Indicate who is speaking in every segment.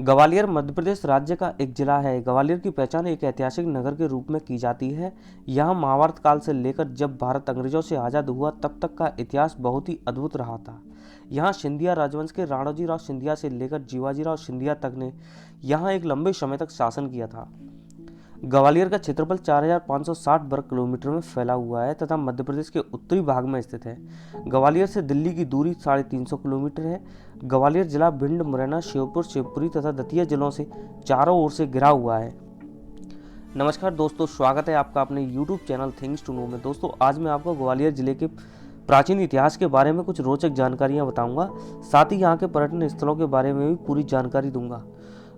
Speaker 1: ग्वालियर मध्य प्रदेश राज्य का एक जिला है। ग्वालियर की पहचान एक ऐतिहासिक नगर के रूप में की जाती है। यहाँ महाभारत काल से लेकर जब भारत अंग्रेजों से आज़ाद हुआ तब तक का इतिहास बहुत ही अद्भुत रहा था। यहाँ सिंधिया राजवंश के राणोजी राव सिंधिया से लेकर जीवाजी राव सिंधिया तक ने यहाँ एक लंबे समय तक शासन किया था। ग्वालियर का क्षेत्रफल 4,560 वर्ग किलोमीटर में फैला हुआ है तथा मध्य प्रदेश के उत्तरी भाग में स्थित है। ग्वालियर से दिल्ली की दूरी 350 किलोमीटर है। ग्वालियर जिला भिंड, मुरैना, श्योपुर, शिवपुरी तथा दतिया जिलों से चारों ओर से घिरा हुआ है। नमस्कार दोस्तों, स्वागत है आपका अपने YouTube channel things to know में। दोस्तों, आज मैं आपको ग्वालियर जिले के प्राचीन इतिहास के बारे में कुछ रोचक जानकारियाँ बताऊँगा। साथ ही यहाँ के पर्यटन स्थलों के बारे में भी पूरी जानकारी दूंगा।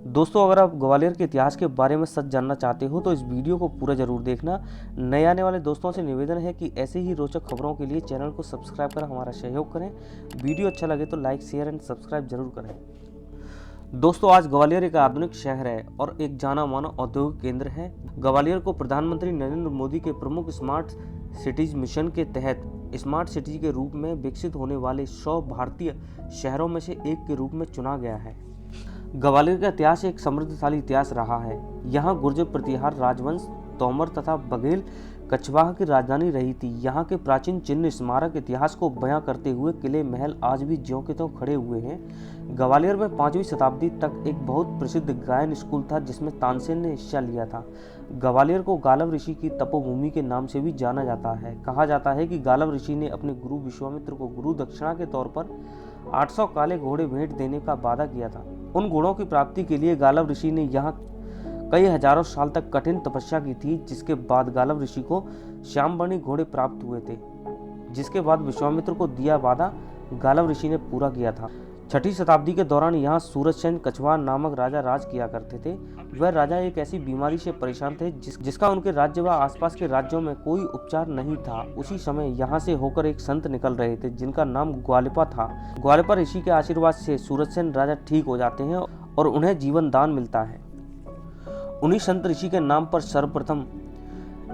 Speaker 1: दोस्तों, अगर आप ग्वालियर के इतिहास के बारे में सच जानना चाहते हो तो इस वीडियो को पूरा जरूर देखना। नए आने वाले दोस्तों से निवेदन है कि ऐसे ही रोचक खबरों के लिए चैनल को सब्सक्राइब कर हमारा सहयोग करें। वीडियो अच्छा लगे तो लाइक, शेयर एंड सब्सक्राइब जरूर करें। दोस्तों, आज ग्वालियर एक आधुनिक शहर है और एक जाना माना औद्योगिक केंद्र है। ग्वालियर को प्रधानमंत्री नरेंद्र मोदी के प्रमुख स्मार्ट सिटीज मिशन के तहत स्मार्ट सिटी के रूप में विकसित होने वाले 100 भारतीय शहरों में से एक के रूप में चुना गया है। ग्वालियर का इतिहास एक समृद्धशाली इतिहास रहा है। यहाँ गुर्जर प्रतिहार राजवंश, तोमर तथा बघेल कछवाह की राजधानी रही थी। यहाँ के प्राचीन चिन्ह स्मारक इतिहास को बयां करते हुए किले महल आज भी ज्यों के त्यों खड़े हुए हैं। ग्वालियर में 5वीं शताब्दी तक एक बहुत प्रसिद्ध गायन स्कूल था जिसमें तानसेन ने हिस्सा लिया था। ग्वालियर को गालव ऋषि की तपोभूमि के नाम से भी जाना जाता है। कहा जाता है कि गालव ऋषि ने अपने गुरु विश्वामित्र को गुरु दक्षिणा के तौर पर 800 काले घोड़े भेंट देने का वादा किया था। उन घोड़ों की प्राप्ति के लिए गालव ऋषि ने यहाँ कई हजारों साल तक कठिन तपस्या की थी, जिसके बाद गालव ऋषि को श्यामवर्णी घोड़े प्राप्त हुए थे, जिसके बाद विश्वामित्र को दिया वादा गालव ऋषि ने पूरा किया था। 6ठी शताब्दी के दौरान यहाँ सूरजसेन कछवाह नामक राजा राज किया करते थे। वह राजा एक ऐसी बीमारी से परेशान थे जिसका उनके राज्य व आसपास के राज्यों में कोई उपचार नहीं था। उसी समय यहाँ से होकर एक संत निकल रहे थे जिनका नाम ग्वालिपा था। ग्वालिपा ऋषि के आशीर्वाद से सूरजसेन राजा ठीक हो जाते हैं और उन्हें जीवन दान मिलता है। उन्हीं संत ऋषि के नाम पर सर्वप्रथम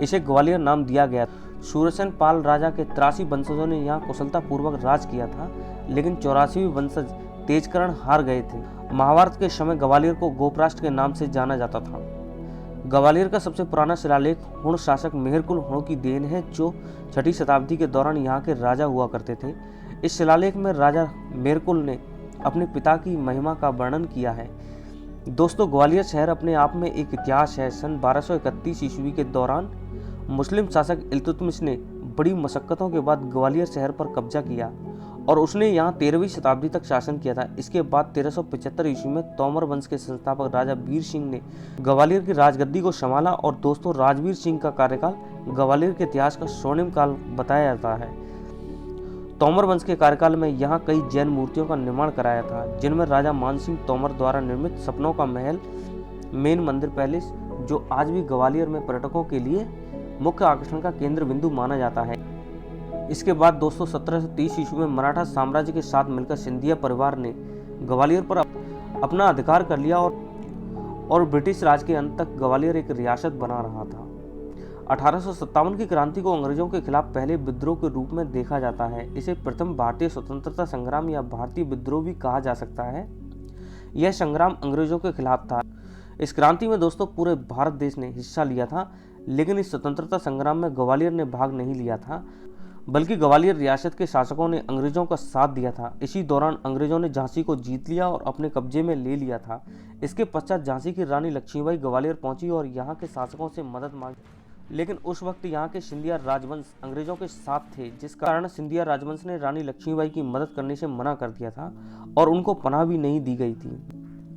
Speaker 1: इसे ग्वालियर नाम दिया गया। सूरजसेन पाल राजा के 83 वंशजों ने यहाँ कुशलता पूर्वक राज किया था, लेकिन 84वें वंशज तेजकरण हार गए थे। महाभारत के समय ग्वालियर को गोपराष्ट्र के नाम से जाना जाता था। ग्वालियर का सबसे पुराना शिलालेख हुण शासक मेहरकुल हुण की देन है, जो 6ठी शताब्दी के दौरान यहाँ के राजा हुआ करते थे। इस शिलालेख में राजा मेहरकुल ने अपने पिता की महिमा का वर्णन किया है। दोस्तों, ग्वालियर शहर अपने आप में एक इतिहास है। सन 1231 ईस्वी के दौरान मुस्लिम शासक इल्तुतमिश ने बड़ी मशक्कतों के बाद ग्वालियर शहर पर कब्जा किया और उसने यहाँ 13वीं शताब्दी तक शासन किया था। इसके बाद 1375 ईस्वी में तोमर वंश के संस्थापक राजा वीर सिंह ने ग्वालियर की राजगद्दी को संभाला और दोस्तों, राजवीर सिंह का कार्यकाल ग्वालियर के इतिहास का स्वर्णिम काल बताया जाता है। तोमर वंश के कार्यकाल में यहाँ कई जैन मूर्तियों का निर्माण कराया था, जिनमें राजा मानसिंह तोमर द्वारा निर्मित सपनों का महल, मेन मंदिर पैलेस, जो आज भी ग्वालियर में पर्यटकों के लिए मुख्य आकर्षण का केंद्र बिंदु माना जाता है। इसके बाद दोस्तों, 1730 ईस्वी में मराठा साम्राज्य के साथ मिलकर सिंधिया परिवार ने ग्वालियर पर अपना अधिकार कर लिया और ब्रिटिश राज के अंत तक ग्वालियर एक रियासत बना रहा था। 1857 की क्रांति को अंग्रेजों के खिलाफ पहले विद्रोह के रूप में देखा जाता है। इसे प्रथम भारतीय स्वतंत्रता संग्राम या भारतीय विद्रोह भी कहा जा सकता है। यह संग्राम अंग्रेजों के खिलाफ था। इस क्रांति में दोस्तों पूरे भारत देश ने हिस्सा लिया था, लेकिन इस स्वतंत्रता संग्राम में ग्वालियर ने भाग नहीं लिया था, बल्कि ग्वालियर रियासत के शासकों ने अंग्रेजों का साथ दिया था। इसी दौरान अंग्रेजों ने झांसी को जीत लिया और अपने कब्जे में ले लिया था। इसके पश्चात झांसी की रानी लक्ष्मीबाई ग्वालियर पहुंची और यहाँ के शासकों से मदद मांगी, लेकिन उस वक्त यहाँ के सिंधिया राजवंश अंग्रेजों के साथ थे, जिस कारण सिंधिया राजवंश ने रानी लक्ष्मीबाई की मदद करने से मना कर दिया था और उनको पनाह भी नहीं दी गई थी।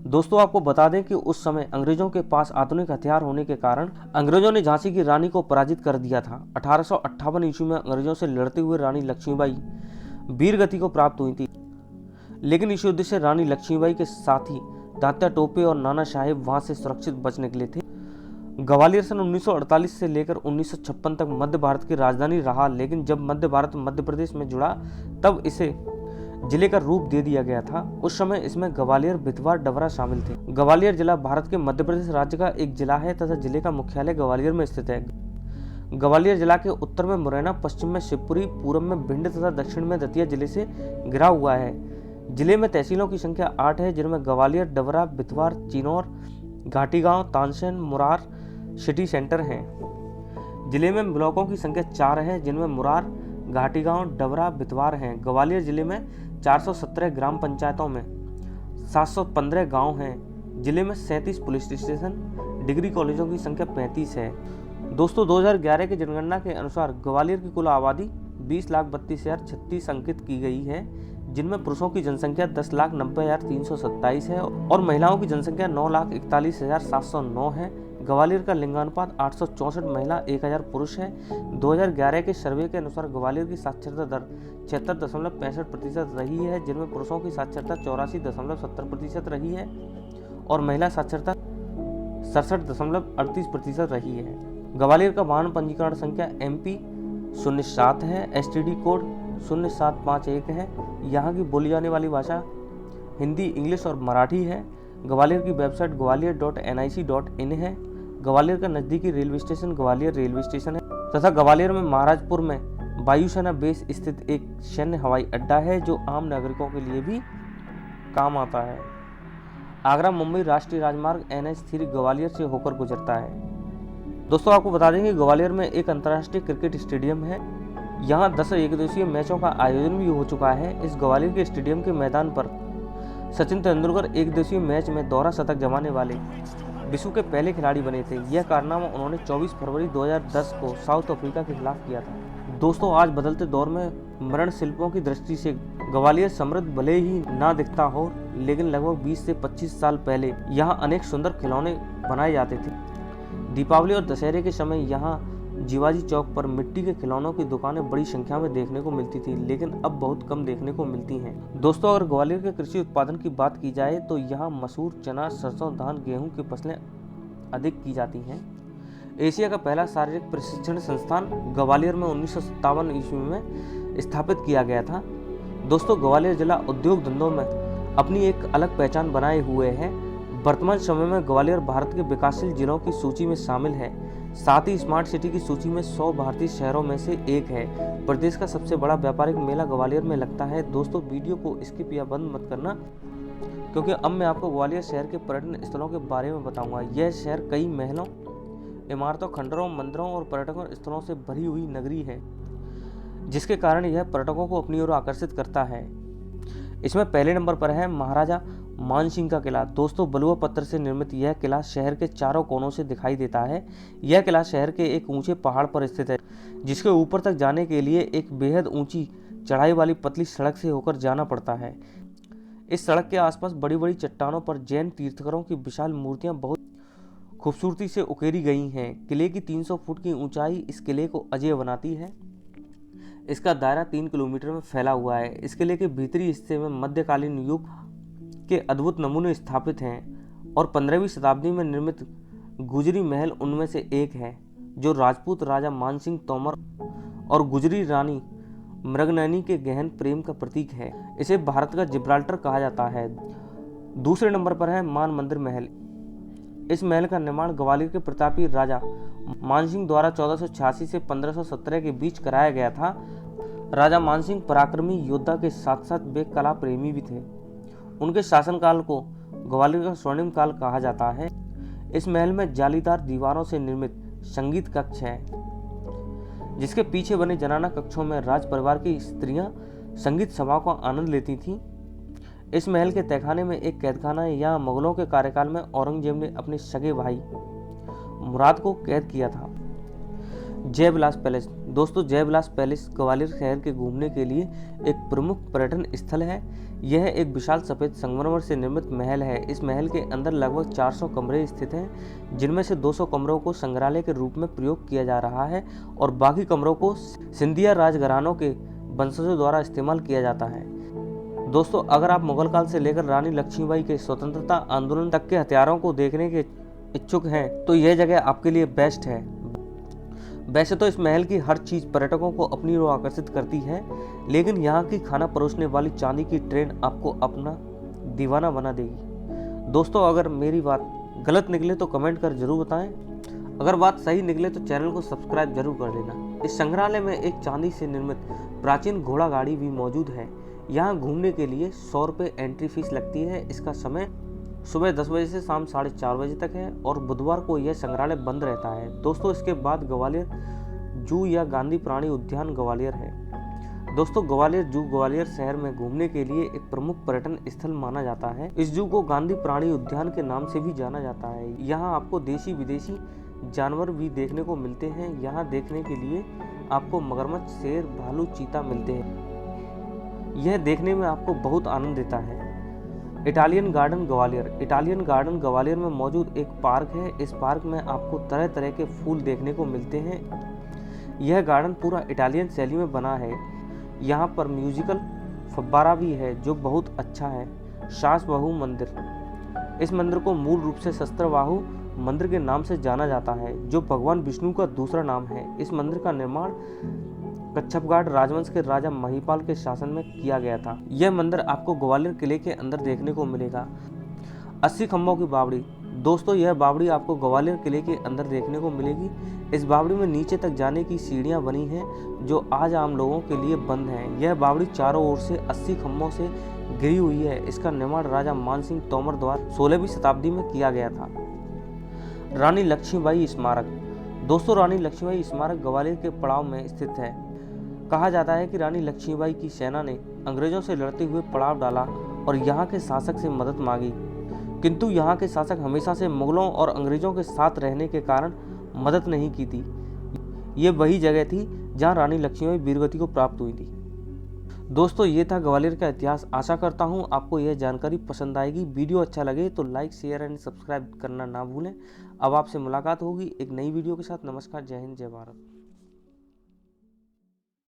Speaker 1: दोस्तों, आपको बता दें कि उस समय अंग्रेजों के पास आधुनिक हथियार होने के कारण अंग्रेजों ने झांसी की रानी को पराजित कर दिया था। 1858 ईस्वी में अंग्रेजों से लड़ते हुए रानी लक्ष्मीबाई वीरगति को प्राप्त हुई थी, लेकिन इस युद्ध से रानी लक्ष्मीबाई के साथी तात्या टोपे और नाना साहेब वहां से सुरक्षित बच निकले थे। ग्वालियर सन 1948 से लेकर 1956 तक मध्य भारत की राजधानी रहा, लेकिन जब मध्य भारत मध्य प्रदेश में जुड़ा तब इसे जिले का रूप दे दिया गया था। उस समय इसमें ग्वालियर, भितवार, डबरा शामिल थे। ग्वालियर जिला भारत के मध्य प्रदेश राज्य का एक जिला है तथा जिले का मुख्यालय ग्वालियर में स्थित है। ग्वालियर जिला के उत्तर में मुरैना, पश्चिम में शिवपुरी, पूर्व में भिंड तथा दक्षिण में दतिया जिले से घिरा हुआ है। जिले में तहसीलों की संख्या 8 है, जिनमें ग्वालियर, डबरा, बिथवार, चिनौर, घाटीगांव, तानसेन, मुरार सिटी सेंटर हैं। जिले में ब्लॉकों की संख्या 4 है, जिनमें मुरार, घाटीगांव, डबरा, बिथवार हैं। ग्वालियर जिले में 417 ग्राम पंचायतों में 715 गांव हैं। जिले में 37 पुलिस स्टेशन, डिग्री कॉलेजों की संख्या 35 है। दोस्तों 2011 की जनगणना के अनुसार ग्वालियर की कुल आबादी 20,32,036 अंकित की गई है, जिनमें पुरुषों की जनसंख्या 10,90,327 है और महिलाओं की जनसंख्या 9,41,709 है। ग्वालियर का लिंगानुपात 864 महिला 1,000 पुरुष है। 2011 के सर्वे के अनुसार ग्वालियर की साक्षरता दर 76.65% रही है, जिनमें पुरुषों की साक्षरता 84.70% रही है और महिला साक्षरता 67.38% रही है। ग्वालियर का वाहन पंजीकरण संख्या MP 07 है। STD कोड 0751 है। यहाँ की बोली जाने वाली भाषा हिंदी, इंग्लिश और मराठी है। ग्वालियर की वेबसाइट gwalior.nic.in है। ग्वालियर का नज़दीकी railway station Gwalior railway station है तथा ग्वालियर में महाराजपुर में वायुसेना बेस स्थित एक सैन्य हवाई अड्डा है, जो आम नागरिकों के लिए भी काम आता है। आगरा मुंबई राष्ट्रीय राजमार्ग NH3 ग्वालियर से होकर गुजरता है। दोस्तों आपको बता दें कि ग्वालियर में एक अंतर्राष्ट्रीय क्रिकेट स्टेडियम है। यहाँ 10 एकदिवसीय मैचों का आयोजन भी हो चुका है। इस ग्वालियर के स्टेडियम के मैदान पर सचिन तेंदुलकर एक दिवसीय मैच में दोहरा शतक जमाने वाले विश्व के पहले खिलाड़ी बने थे। यह कारनामा उन्होंने 24 फरवरी 2010 को साउथ अफ्रीका के खिलाफ किया था। दोस्तों आज बदलते दौर में मरण शिल्पों की दृष्टि से ग्वालियर समृद्ध भले ही ना दिखता हो, लेकिन लगभग 20 से 25 साल पहले यहाँ अनेक सुंदर खिलौने बनाए जाते थे। दीपावली और दशहरे के समय यहाँ जीवाजी चौक पर मिट्टी के खिलौनों की दुकानें बड़ी संख्या में देखने को मिलती थी, लेकिन अब बहुत कम देखने को मिलती हैं। दोस्तों अगर ग्वालियर के कृषि उत्पादन की बात की जाए तो यहाँ मसूर, चना, सरसों, धान, गेहूं की फसलें अधिक की जाती हैं। एशिया का पहला शारीरिक प्रशिक्षण संस्थान ग्वालियर में 1957 ईस्वी में स्थापित किया गया था। दोस्तों ग्वालियर जिला उद्योग धंधों में अपनी एक अलग पहचान बनाए हुए है। वर्तमान समय में ग्वालियर भारत के विकासशील जिलों की सूची में शामिल है। साथ ही स्मार्ट सिटी की सूची में 100 भारतीय शहरों में से एक है। प्रदेश का सबसे बड़ा व्यापारिक मेला ग्वालियर में लगता है। दोस्तों वीडियो को स्किप या बंद मत करना, क्योंकि अब मैं आपको ग्वालियर शहर के पर्यटन स्थलों के बारे में बताऊंगा। यह शहर कई महलों, इमारतों, खंडरों, मंदिरों और पर्यटकों स्थलों से भरी हुई नगरी है, जिसके कारण यह पर्यटकों को अपनी ओर आकर्षित करता है। इसमें पहले नंबर पर है महाराजा मानसिंह का किला। दोस्तों बलुआ पत्थर से निर्मित यह किला शहर के चारों कोनों से दिखाई देता है। यह किला शहर के एक ऊंचे पहाड़ पर स्थित है, जिसके ऊपर तक जाने के लिए एक बेहद ऊंची चढ़ाई वाली पतली सड़क से होकर जाना पड़ता है। इस सड़क के आसपास बड़ी बड़ी चट्टानों पर जैन तीर्थंकरों की विशाल मूर्तियां बहुत खूबसूरती से उकेरी गई हैं। किले की 300 फुट की ऊंचाई इस किले को अजेय बनाती है। इसका दायरा 3 किलोमीटर में फैला हुआ है। इस किले के भीतरी हिस्से में मध्यकालीन युग के अद्भुत नमूने स्थापित हैं और 15वीं शताब्दी में निर्मित गुजरी महल उनमें से एक है, जो राजपूत राजा मानसिंह तोमर और गुजरी रानी मृगनयनी के गहन प्रेम का प्रतीक है। इसे भारत का जिब्राल्टर कहा जाता है। दूसरे नंबर पर है मान मंदिर महल। इस महल का निर्माण ग्वालियर के प्रतापी राजा मानसिंह द्वारा 1486 से 1517 के बीच कराया गया था। राजा मानसिंह पराक्रमी योद्धा के साथ साथ वे कला प्रेमी भी थे। उनके शासनकाल को ग्वालियर का स्वर्णिम काल कहा जाता है। इस महल में जालीदार दीवारों से निर्मित संगीत कक्ष है, जिसके पीछे बने जनाना कक्षों में राज परिवार की स्त्रियां संगीत सभा का आनंद लेती थीं। इस महल के तहखाने में एक कैदखाना है। यहाँ मुगलों के कार्यकाल में औरंगजेब ने अपने सगे भाई मुराद को कैद किया था। जय विलास पैलेस। दोस्तों जय विलास पैलेस ग्वालियर शहर के घूमने के लिए एक प्रमुख पर्यटन स्थल है। यह एक विशाल सफेद संगमरमर से निर्मित महल है। इस महल के अंदर लगभग 400 कमरे स्थित हैं, जिनमें से 200 कमरों को संग्रहालय के रूप में प्रयोग किया जा रहा है और बाकी कमरों को सिंधिया राजघरानों के वंशजों द्वारा इस्तेमाल किया जाता है। दोस्तों अगर आप मुगल काल से लेकर रानी लक्ष्मीबाई के स्वतंत्रता आंदोलन तक के हथियारों को देखने के इच्छुक हैं तो यह जगह आपके लिए बेस्ट है। वैसे तो इस महल की हर चीज़ पर्यटकों को अपनी ओर आकर्षित करती है, लेकिन यहाँ की खाना परोसने वाली चांदी की ट्रेन आपको अपना दीवाना बना देगी। दोस्तों अगर मेरी बात गलत निकले तो कमेंट कर जरूर बताएं। अगर बात सही निकले तो चैनल को सब्सक्राइब जरूर कर लेना। इस संग्रहालय में एक चांदी से निर्मित प्राचीन घोड़ा गाड़ी भी मौजूद है। यहाँ घूमने के लिए 100 रुपये एंट्री फीस लगती है। इसका समय सुबह 10 बजे से शाम 4:30 बजे तक है और बुधवार को यह संग्रहालय बंद रहता है। दोस्तों, इसके बाद ग्वालियर जू या गांधी प्राणी उद्यान ग्वालियर है। दोस्तों, ग्वालियर जू ग्वालियर शहर में घूमने के लिए एक प्रमुख पर्यटन स्थल माना जाता है। इस जू को गांधी प्राणी उद्यान के नाम से भी जाना जाता है। यहाँ आपको देशी विदेशी जानवर भी देखने को मिलते हैं। यहाँ देखने के लिए आपको मगरमच्छ, शेर, भालू, चीता मिलते हैं। यह देखने में आपको बहुत आनंद देता है। Italian garden Gwalior. Italian garden Gwalior में मौजूद एक पार्क है। इस पार्क में आपको तरह तरह के फूल देखने को मिलते हैं। यह गार्डन पूरा इटालियन शैली में बना है। यहाँ पर म्यूजिकल फव्वारा भी है जो बहुत अच्छा है। शासबाहु मंदिर। इस मंदिर को मूल रूप से सहस्त्रबाहु मंदिर के नाम से जाना जाता है, जो भगवान विष्णु का दूसरा नाम है। इस मंदिर का निर्माण कच्छपगढ़ राजवंश के राजा महिपाल के शासन में किया गया था। यह मंदिर आपको ग्वालियर किले के अंदर देखने को मिलेगा। 80 खम्भों की बावड़ी। दोस्तों, यह बावड़ी आपको ग्वालियर किले के अंदर देखने को मिलेगी। इस बावड़ी में नीचे तक जाने की सीढ़ियां बनी हैं जो आज आम लोगों के लिए बंद हैं। यह बावड़ी चारों ओर से 80 खम्भों से घिरी हुई है। इसका निर्माण राजा मानसिंह तोमर द्वारा 16वीं शताब्दी में किया गया था। रानी लक्ष्मीबाई स्मारक। दोस्तों, रानी लक्ष्मीबाई स्मारक ग्वालियर के पड़ाव में स्थित है। कहा जाता है कि रानी लक्ष्मीबाई की सेना ने अंग्रेजों से लड़ते हुए पड़ाव डाला और यहाँ के शासक से मदद मांगी, किंतु यहाँ के शासक हमेशा से मुगलों और अंग्रेजों के साथ रहने के कारण मदद नहीं की थी। ये वही जगह थी जहाँ रानी लक्ष्मीबाई वीरगति को प्राप्त हुई थी। दोस्तों, ये था ग्वालियर का इतिहास। आशा करता हूँ आपको यह जानकारी पसंद आएगी। वीडियो अच्छा लगे तो लाइक, शेयर एंड सब्सक्राइब करना ना भूलें। अब आपसे मुलाकात होगी एक नई वीडियो के साथ। नमस्कार, जय हिंद, जय भारत।